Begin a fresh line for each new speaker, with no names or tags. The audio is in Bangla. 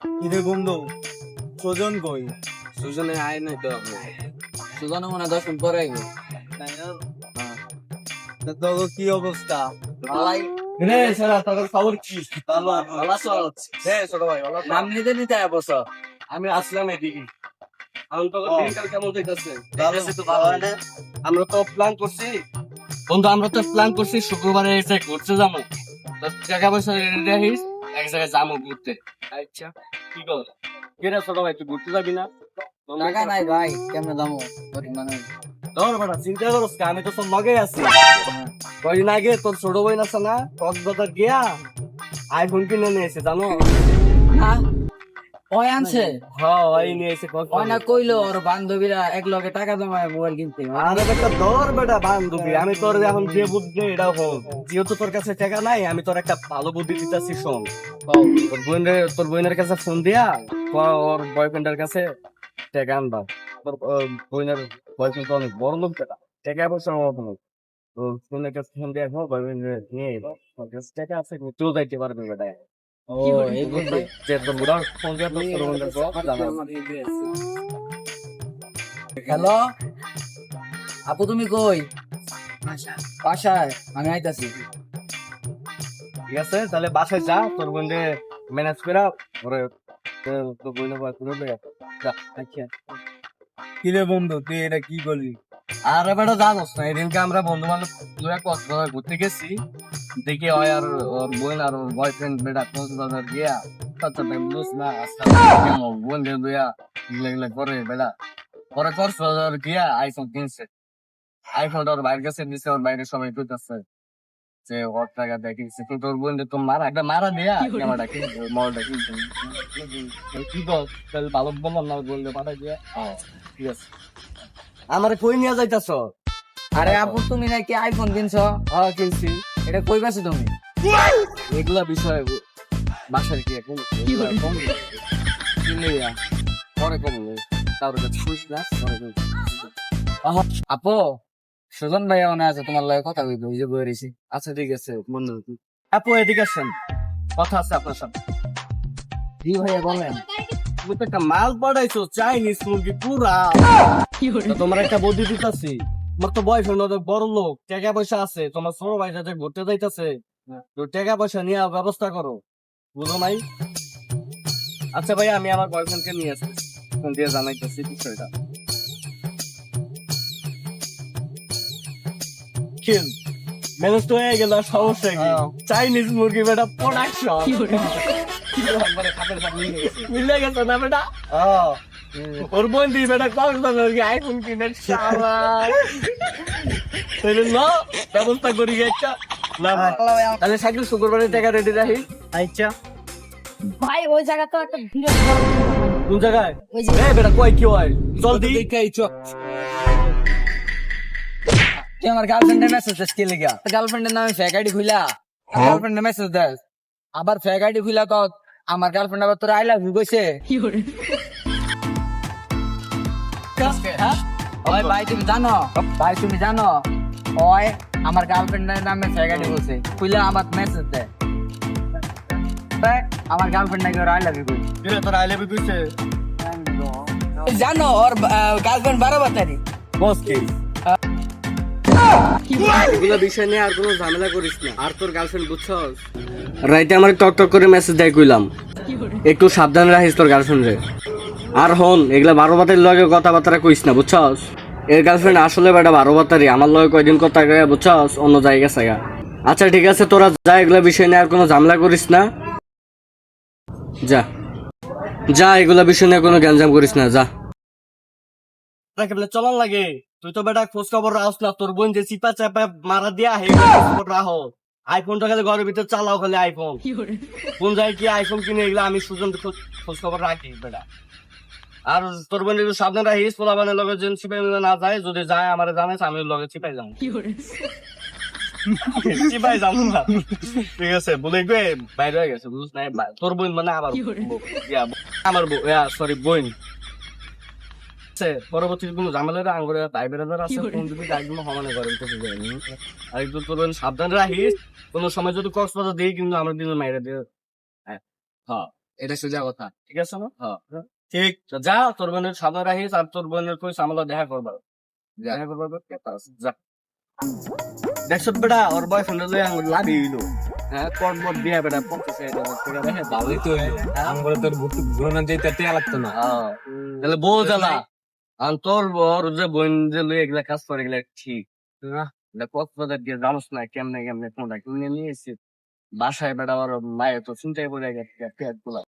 কিরে বন্ধু, সুজন কই?
সুজনে আয় নাই তো সুজনে মনে 10 মিনিট পরে আইব।
তোর কি অবস্থা?
ভালাই
রে সারা তোর খবর কি?
ভালো চলছে।
ছোট ভাই ভালো
নাম নিতে নিতে আয় বস।
আমি আসলাম এদিকে।
এখন তো
ও।
দিনকাল কেমন যাইতাছে?
ভালো।
যাইতাছে তো ভালো না? আমরা তো প্ল্যান করছি বন্ধু, আমরা তো প্ল্যান করছি শুক্রবারে এসে ঘুরতে যাবো। তো টাকা পয়সা দেখিস, এক জায়গায় যাবো ঘুরতে। আচ্ছা কি কর? কেরা ছোট ভাই, তুই ঘুরতে যাবি না?
টাকা নাই ভাই, কেমনে দামো গরিব মানুষ।
ধর বেটা, চিন্তা করস কা? আমি তো তোর লগে আছি। কয়দিন আগে তোর ছোট বোন আছে না, কক্সবাজার গিয়া আইফোন কিনে নিয়ে এসে জানো?
হ্যাঁ ওই আনছে,
হ্যাঁ ওই নিয়ে এসে
ওই না কইলো ওর বান্ধবীরা এক লগে টাকা জমায় মোবাইল কিনতে।
আরে বেটা ধর বেটা বান্ধবী, আমি তোর এখন যে বুদ্ধি এটা হোক, যেহেতু তোর কাছে টাকা নাই আমি তোর একটা ভালো বুদ্ধি দিতেছি, শোন। তোর বোনের কাছে ফোন দিয়া ক ওর বয়ফ্রেন্ডের কাছে টাকা আনবা। তোর বোনের বয়ফ্রেন্ড তো অনেক বড় লোক, বেটা টাকা পয়সা অভাব নেই। তো ফোনের কাছে ফোন দিয়া হোক বয়ফ্রেন্ড নিয়ে এলো, তোর কাছে টাকা আছে তুইও যাইতে পারবি বেটা।
ও এই বুদ্ধি।
যে তোর বুড়া ফোন দিয়া তোর ছোট বোনের জানা।
হ্যালো আপু, তুমি কই? বাসায়, আমি আইতাছি।
ঠিক আছে তাহলে বাসায় যা, তোর বোনকে ম্যানেজ করে ওরে তোর বোনের বয়ফ্রেন্ড যা। আচ্ছা
কিরে বন্ধু, তুই এটা কি করলি?
আর বেটা জানোস না, এদিনকে আমরা বন্ধু বান্ধব কক্সবাজার ঘুরতে গেছি, দেখি হয় আর ওর বোন আর ওর বয়ফ্রেন্ড বেটা কক্সবাজার গিয়া বুঝ না আজকাল কেমন বোন দিয়া এগুলা করে বেটা। পরে কক্সবাজার গিয়া আইফোন কিনছে, আইফোনটা ওর বাইরের কাছে দিছে, ওর বাইরে সবাই কইতাছে যে ওর টাকা দেখিস কিন্তু তোর বোন তো মারা একটা মারা দেয়া ক্যামেরাটা কিনছে, মলটা কিনছে। কি কর তাহলে ভালো বললাম না, বললে পাঠাই দিয়া। ঠিক আছে, আমারে কই নিয়ে যাইতাছ?
আরে আপু, তুমি নাকি আইফোন কিনছো?
হ্যাঁ কিনছি।
এটা কই পাইছো তুমি?
এগুলা বিষয় বাসার কি এখন কিনলে পরে কম তার কাছে খুশ না পরে
আপু, সুজন ভাই মনে আছে তোমার লগে কথা কইবে, ওই যে বই রইছি।
আচ্ছা ঠিক আছে বন্ধু, আপু এদিকে আসেন, কথা আছে আপনার সাথে।
জি ভাইয়া বলেন।
তুমি তো একটা মাল পাঠাইছো চাইনিজ মুরগি পুরা। তো তোমার একটা বুদ্ধি দিতেছি, তোমার তো বয়ফ্রেন্ড বড় লোক, টাকা পয়সা আছে, তোমার ছোট ভাই সাথে ঘুরতে যাইতেছে, তো টাকা পয়সা নিয়ে ব্যবস্থা করো, বুঝো নাই? আচ্ছা ভাই, আমি আমার বয়ফ্রেন্ডকে নিয়ে আসছি, ফোন দিয়ে জানাইতেছি বিষয়টা। কিল ম্যানেজ তো হয়ে গেল, আর সমস্যা কি? চাইনিজ মুরগি বেটা প্রোডাকশন মিলে গেছে না বেটা? ওর বোন দিয়ে বেটা কক্সবাজার গিয়ে আইফোন কিনে তাহলে না ব্যবস্থা করি একটা না। তাহলে সাইকেল শুক্রবারের টাকা রেডি রাখি। আচ্ছা
ভাই ওই জায়গা তো একটা ভিড়
কোন জায়গায়?
ওই যে
এই বেটা কই কি হয় চল দি।
তুই আমার গার্লফ্রেন্ডের মেসেজ দিস কি লিগা? গার্লফ্রেন্ডের নামে ফেক আইডি খুইলা গার্লফ্রেন্ডের মেসেজ দেস, আবার ফেক আইডি খুইলা কও আমার গার্লফ্রেন্ড আবার তোর আই লাভ ইউ কইছে। হ্যাঁ? ওই ভাই তুমি জানো, ভাই তুমি জানো ওই আমার গার্লফ্রেন্ডের নামে ফেক আইডি বলছে, খুইলা আমার মেসেজ দেয় আমার গার্লফ্রেন্ড নাকি ওর আই লাভ ইউ কইছে।
দিলে তোর আই লাভ ইউ কইছে?
জানো ওর গার্লফ্রেন্ড 12 বাতারি।
বস কি এগুলো বিষয় নিয়ে আর কোনো ঝামেলা করিস না। আর তোর গার্লফ্রেন্ড বুঝছস রাইতে আমার টক টক করে মেসেজ দেয়, কইলাম একটু সাবধান রাখিস তোর গার্লফ্রেন্ড রে। আর হন এগুলা 12 বাতারির লগে কথাবার্তা কইস না, বুঝছস? এর গার্লফ্রেন্ড আসলে বেটা 12 বাতারি, আমার লগে কয়দিন কথা কয়ে বুঝছস অন্য জায়গা জায়গা। আচ্ছা ঠিক আছে তোরা যা, এগুলা বিষয় নিয়ে আর কোনো ঝামেলা করিস না, যা যা, এগুলা বিষয় নিয়ে কোনো গ্যাঞ্জাম করিস না, যা। চলার লাগে তুই তো বেটা খোঁজ খবর রাখস না, তোর বোন যে চিপা চাপা মারা দিয়া খবর রাখো। আইফোনটা খালি ঘরের ভিতরে চালাও, খালি আইফোন কোন জায়গায় কি আইফোন কিনে এগুলো আমি সুজন খোঁজ খবর রাখি বেটা। আর তোর বোন একটু সাবধান রাখিস, পোলাবানের লগে যেন চিপাই না যায়, যদি যায় আমার জানাইস, আমি ওর লগে চিপাই যাবো। চিপাই যাবো না, ঠিক আছে? বলে গে বাইরে হয়ে গেছে বুঝছ না, তোর বোন মানে আবার আমার সরি বোন। পরবর্তী কোনো ঝামেলা আঙ্গুরে ভাই বেড়াদার আছে, কোন যদি গাড়িগুলো সমানে করে আর একটু তোর সাবধান রাখিস, কোনো সময় যদি কক্সবাজার দিই কিন্তু আমরা দিন মাইরে দিয়ে। হ্যাঁ এটা সোজা কথা
ঠিক আছে না?
হ্যাঁ
ঠিক।
তো যা তোর বোনের সামনে রাখিস আর তোর বোনের কইস আমরা দেখা করবো দেখা করবো যা দেখছ বেটা ওর বয়ফ্রেন্ড লই আঙ্গুল লাভি হইলো হ্যাঁ কট মট দিয়া বেটা 50,000 টাকা রেখে
ভালোই তো হইলো আমগুলো তোর ঘুরনা যেতে টিয়া লাগতো না
তাহলে বউ জ্বালা আর তোর ওর যে বোন যে লই এগুলা কাজ করে এগুলা ঠিক না এটা কক্সবাজার দিয়ে জানোস না কেমনে কেমনে কোনটা কিনে নিয়ে এসেছি বাসায় বেটা ওর মায়ের তো চিন্তাই পড়ে গেছে পেট গুলা